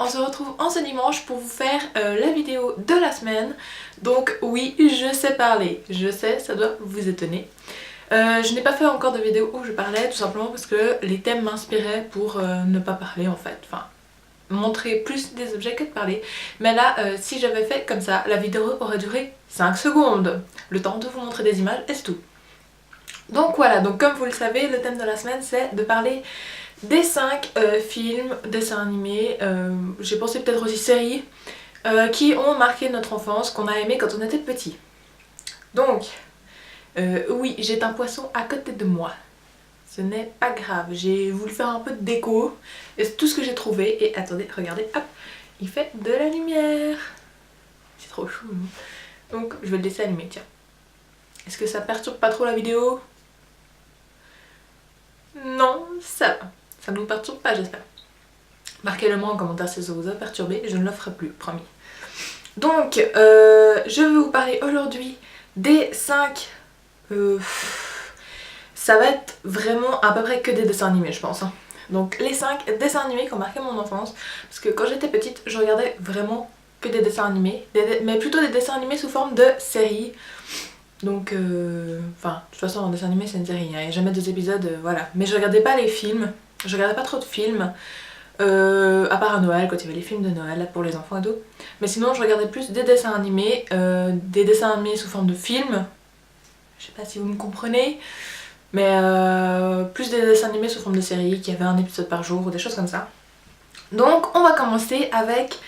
on se retrouve en ce dimanche pour vous faire la vidéo de la semaine. Donc oui, je sais parler, je sais, ça doit vous étonner. Je n'ai pas fait encore de vidéo où je parlais tout simplement parce que les thèmes m'inspiraient pour ne pas parler en fait. Enfin, montrer plus des objets que de parler. Mais là, si j'avais fait comme ça, la vidéo aurait duré 5 secondes. Le temps de vous montrer des images et c'est tout. Donc voilà, donc comme vous le savez, le thème de la semaine c'est de parler des 5 films, dessins animés, j'ai pensé peut-être aussi séries, qui ont marqué notre enfance, qu'on a aimé quand on était petit. Donc, oui, j'ai un poisson à côté de moi. Ce n'est pas grave, j'ai voulu faire un peu de déco, et c'est tout ce que j'ai trouvé. Et attendez, regardez, hop, il fait de la lumière. C'est trop chou. Donc, je vais le laisser allumer, tiens. Est-ce que ça perturbe pas trop la vidéo? Non, ça va. Ça ne vous perturbe pas, j'espère. Marquez-le moi en commentaire si ça vous a perturbé, je ne le ferai plus, promis. Donc, je vais vous parler aujourd'hui des 5... ça va être vraiment à peu près que des dessins animés, je pense. Hein. Donc, les 5 dessins animés qui ont marqué mon enfance. Parce que quand j'étais petite, je regardais vraiment que des dessins animés. Mais plutôt des dessins animés sous forme de séries. Donc, enfin, de toute façon, un dessin animé c'est une série, il n'y a jamais 2 épisodes, voilà. Mais je regardais pas les films, je regardais pas trop de films, à part à Noël, quand il y avait les films de Noël pour les enfants et tout. Mais sinon, je regardais plus des dessins animés sous forme de films. Je sais pas si vous me comprenez, mais plus des dessins animés sous forme de série, qui avaient un épisode par jour ou des choses comme ça. Donc, on va commencer avec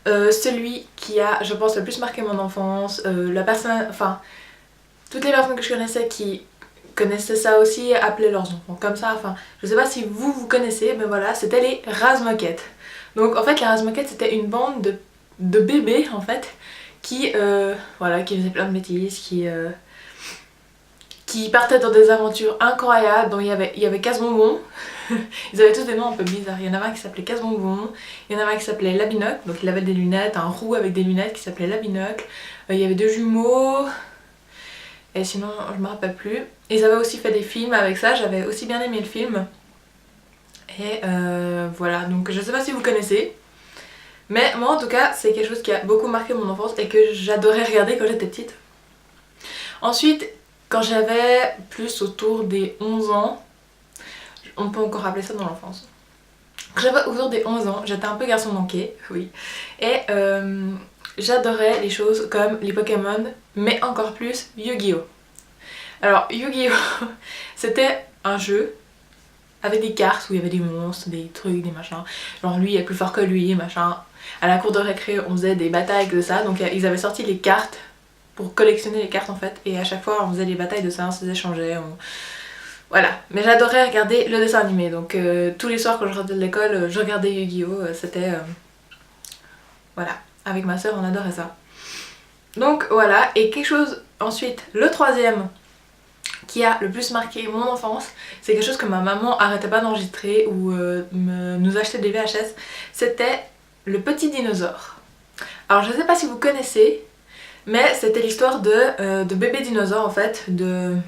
celui qui a, je pense, le plus marqué mon enfance, la personne, enfin... Toutes les personnes que je connaissais qui connaissaient ça aussi appelaient leurs enfants comme ça, enfin je sais pas si vous connaissez, mais voilà, c'était les Razmoket. Donc en fait les Razmoket c'était une bande de bébés en fait qui voilà, qui faisaient plein de bêtises, qui partaient dans des aventures incroyables. Donc il y avait Casse-Bonbon, ils avaient tous des noms un peu bizarres. Il y en avait un qui s'appelait Casse-Bonbon, il y en avait un qui s'appelait Labinocle, donc il avait des lunettes, un roux avec des lunettes qui s'appelait Labinocle, il y avait 2 jumeaux. Et sinon, je me rappelle plus. Ils avaient aussi fait des films avec ça, j'avais aussi bien aimé le film. Et voilà, donc je sais pas si vous connaissez. Mais moi en tout cas, c'est quelque chose qui a beaucoup marqué mon enfance et que j'adorais regarder quand j'étais petite. Ensuite, quand j'avais plus autour des 11 ans, on peut encore appeler ça dans l'enfance. Quand j'avais autour des 11 ans, j'étais un peu garçon manqué, oui. Et j'adorais les choses comme les Pokémon, mais encore plus Yu-Gi-Oh! Alors Yu-Gi-Oh! C'était un jeu avec des cartes où il y avait des monstres, des trucs, des machins. Genre lui est plus fort que lui, machin. À la cour de récré, on faisait des batailles de ça. Donc ils avaient sorti les cartes pour collectionner les cartes en fait. Et à chaque fois, on faisait des batailles de ça, on se échangeait. Voilà. Mais j'adorais regarder le dessin animé. Donc tous les soirs quand je rentrais de l'école, je regardais Yu-Gi-Oh! C'était... Voilà. Avec ma soeur, on adorait ça. Donc voilà, et quelque chose ensuite, le troisième qui a le plus marqué mon enfance, c'est quelque chose que ma maman arrêtait pas d'enregistrer ou nous achetait des VHS, c'était le petit dinosaure. Alors je sais pas si vous connaissez, mais c'était l'histoire de bébé dinosaure en fait, d'une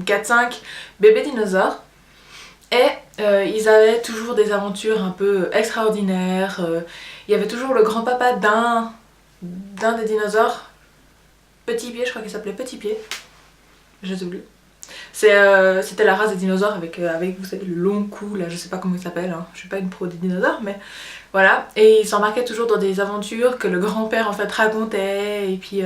4-5 bébés dinosaures. Et ils avaient toujours des aventures un peu extraordinaires. Il y avait toujours le grand-papa d'un des dinosaures. Petit Pied, je crois qu'il s'appelait Petit Pied. Je sais plus. C'était la race des dinosaures avec vous savez, le long cou, là, je sais pas comment il s'appelle. Hein. Je suis pas une pro des dinosaures, mais voilà. Et ils s'embarquaient toujours dans des aventures que le grand-père en fait racontait. Et puis...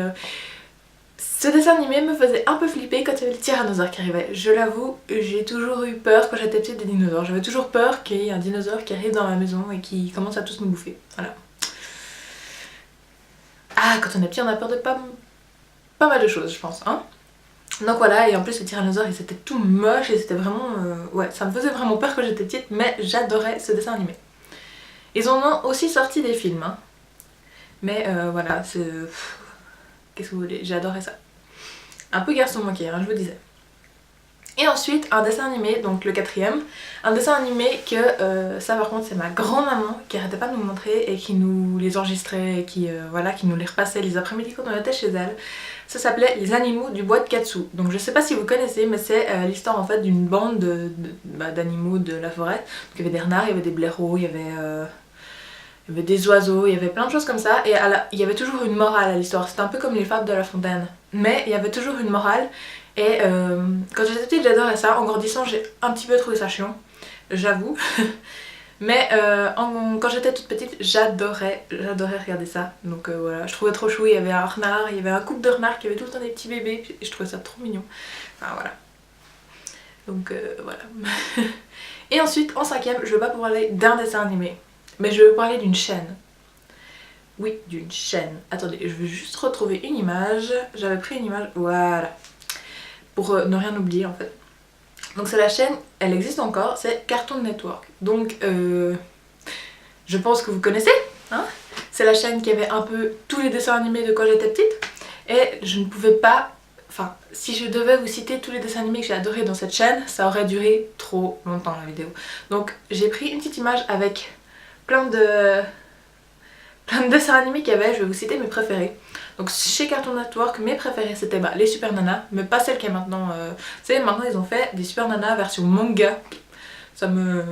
ce dessin animé me faisait un peu flipper quand il y avait le tyrannosaure qui arrivait. Je l'avoue, j'ai toujours eu peur quand j'étais petite des dinosaures. J'avais toujours peur qu'il y ait un dinosaure qui arrive dans ma maison et qui commence à tous nous bouffer. Voilà. Ah, quand on est petit, on a peur de pas mal de choses, je pense. Hein, donc voilà, et en plus le tyrannosaure, il était tout moche et c'était vraiment... ouais, ça me faisait vraiment peur quand j'étais petite, mais j'adorais ce dessin animé. Ils en ont aussi sorti des films. Hein. Mais voilà, c'est... Qu'est-ce que vous voulez, j'ai adoré ça. Un peu garçon manqué, hein, je vous disais. Et ensuite, un dessin animé, donc le 4ème. Un dessin animé que, ça par contre, c'est ma grand-maman qui arrêtait pas de nous montrer et qui nous les enregistrait et qui, voilà, qui nous les repassait les après-midi quand on était chez elle. Ça s'appelait Les animaux du bois de Katsu. Donc je sais pas si vous connaissez, mais c'est l'histoire en fait d'une bande d'animaux de la forêt. Donc il y avait des renards, il y avait des blaireaux, il y avait des oiseaux, il y avait plein de choses comme ça. Et il y avait toujours une morale à l'histoire. C'était un peu comme les fables de La Fontaine. Mais il y avait toujours une morale. Et quand j'étais petite, j'adorais ça. En grandissant, j'ai un petit peu trouvé ça chiant, j'avoue. Mais quand j'étais toute petite, j'adorais regarder ça. Donc voilà, je trouvais trop chou. Il y avait un renard, il y avait un couple de renards qui avait tout le temps des petits bébés. Et je trouvais ça trop mignon. Enfin voilà. Donc voilà. Et ensuite, en 5ème, je vais pas pouvoir parler d'un dessin animé. Mais je vais vous parler d'une chaîne. Oui, d'une chaîne. Attendez, je vais juste retrouver une image. J'avais pris une image, voilà. Pour ne rien oublier en fait. Donc c'est la chaîne, elle existe encore, c'est Cartoon Network. Donc je pense que vous connaissez, hein. C'est la chaîne qui avait un peu tous les dessins animés de quand j'étais petite. Et je ne pouvais pas, enfin si je devais vous citer tous les dessins animés que j'ai adorés dans cette chaîne, ça aurait duré trop longtemps la vidéo. Donc j'ai pris une petite image avec plein de dessins animés qu'il y avait, je vais vous citer mes préférés. Donc chez Cartoon Network, mes préférés c'était les Super Nana, mais pas celles qu'il y a maintenant. Vous savez, maintenant ils ont fait des Super Nana version manga. Ça me...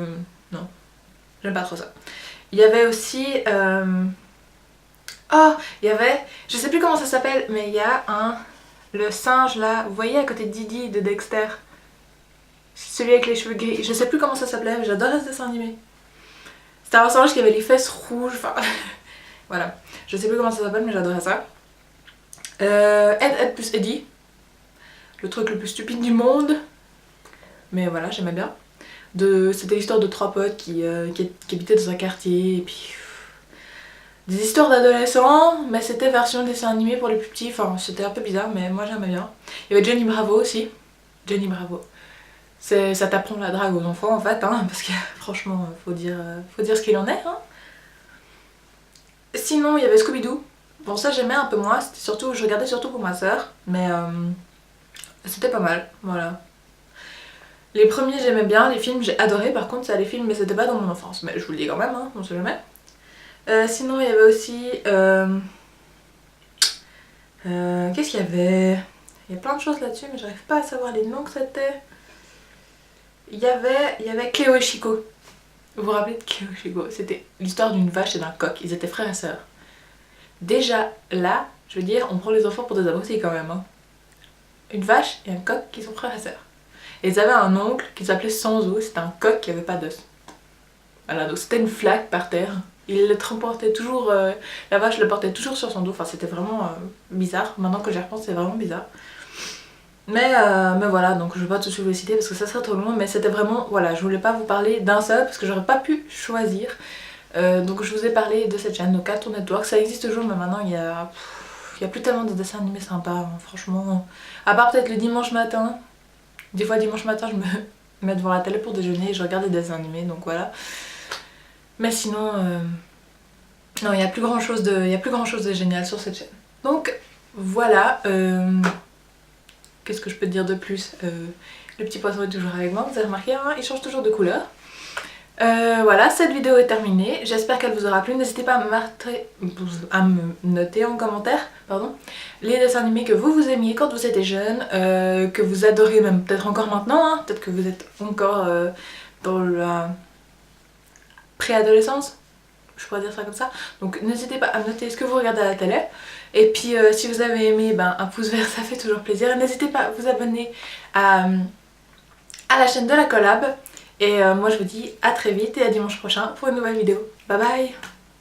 non, j'aime pas trop ça. Il y avait aussi... oh, il y avait... je sais plus comment ça s'appelle, mais il y a le singe là, vous voyez à côté de Didi de Dexter. Celui avec les cheveux gris, je sais plus comment ça s'appelait, mais j'adorais ce dessin animé. C'était un singe qui avait les fesses rouges, enfin... voilà, je sais plus comment ça s'appelle, mais j'adorais ça. Ed plus Eddie, le truc le plus stupide du monde, mais voilà, j'aimais bien. C'était l'histoire de 3 potes qui habitaient dans un quartier, et puis des histoires d'adolescents, mais c'était version dessin animé pour les plus petits, enfin c'était un peu bizarre, mais moi j'aimais bien. Il y avait Johnny Bravo aussi, Johnny Bravo. Ça t'apprend la drague aux enfants en fait, hein, parce que franchement, faut dire ce qu'il en est. Hein. Sinon, il y avait Scooby-Doo. Bon, ça j'aimais un peu moins, je regardais surtout pour ma soeur, mais c'était pas mal, voilà. Les premiers j'aimais bien, les films j'ai adoré, par contre ça les films, mais c'était pas dans mon enfance, mais je vous le dis quand même, hein, on sait jamais. Sinon il y avait aussi... qu'est-ce qu'il y avait? Il y a plein de choses là-dessus, mais j'arrive pas à savoir les noms que c'était. Il y avait Cléo et Chico. Vous vous rappelez de Cléo et Chico? C'était l'histoire d'une vache et d'un coq, ils étaient frères et sœurs. Déjà là, je veux dire, on prend les enfants pour des abrutis quand même. Hein. Une vache et un coq qui sont frères et sœurs. Et ils avaient un oncle qui s'appelait Sanzo, c'était un coq qui avait pas d'os. Voilà, donc c'était une flaque par terre. Il le transportait toujours, la vache le portait toujours sur son dos, enfin c'était vraiment bizarre. Maintenant que j'y repense, c'est vraiment bizarre. Mais voilà, donc je vais pas tout de suite vous le citer parce que ça serait trop long, mais c'était vraiment, voilà, je voulais pas vous parler d'un seul parce que j'aurais pas pu choisir. Donc je vous ai parlé de cette chaîne, donc Cartoon Network, ça existe toujours, mais maintenant il y a plus tellement de dessins animés sympas, hein, franchement. À part peut-être le dimanche matin, des fois dimanche matin je me mets devant la télé pour déjeuner et je regarde des dessins animés, donc voilà. Mais sinon, non, il y a plus grand chose de génial sur cette chaîne. Donc voilà, qu'est-ce que je peux te dire de plus? Le petit poisson est toujours avec moi, vous avez remarqué, hein, il change toujours de couleur. Voilà, cette vidéo est terminée, j'espère qu'elle vous aura plu, n'hésitez pas à me noter en commentaire les dessins animés que vous aimiez quand vous étiez jeune, que vous adorez même peut-être encore maintenant, hein, peut-être que vous êtes encore dans la préadolescence, je pourrais dire ça comme ça, donc n'hésitez pas à me noter ce que vous regardez à la télé, et puis si vous avez aimé, un pouce vert ça fait toujours plaisir, n'hésitez pas à vous abonner à la chaîne de la collab. Et moi je vous dis à très vite et à dimanche prochain pour une nouvelle vidéo. Bye bye!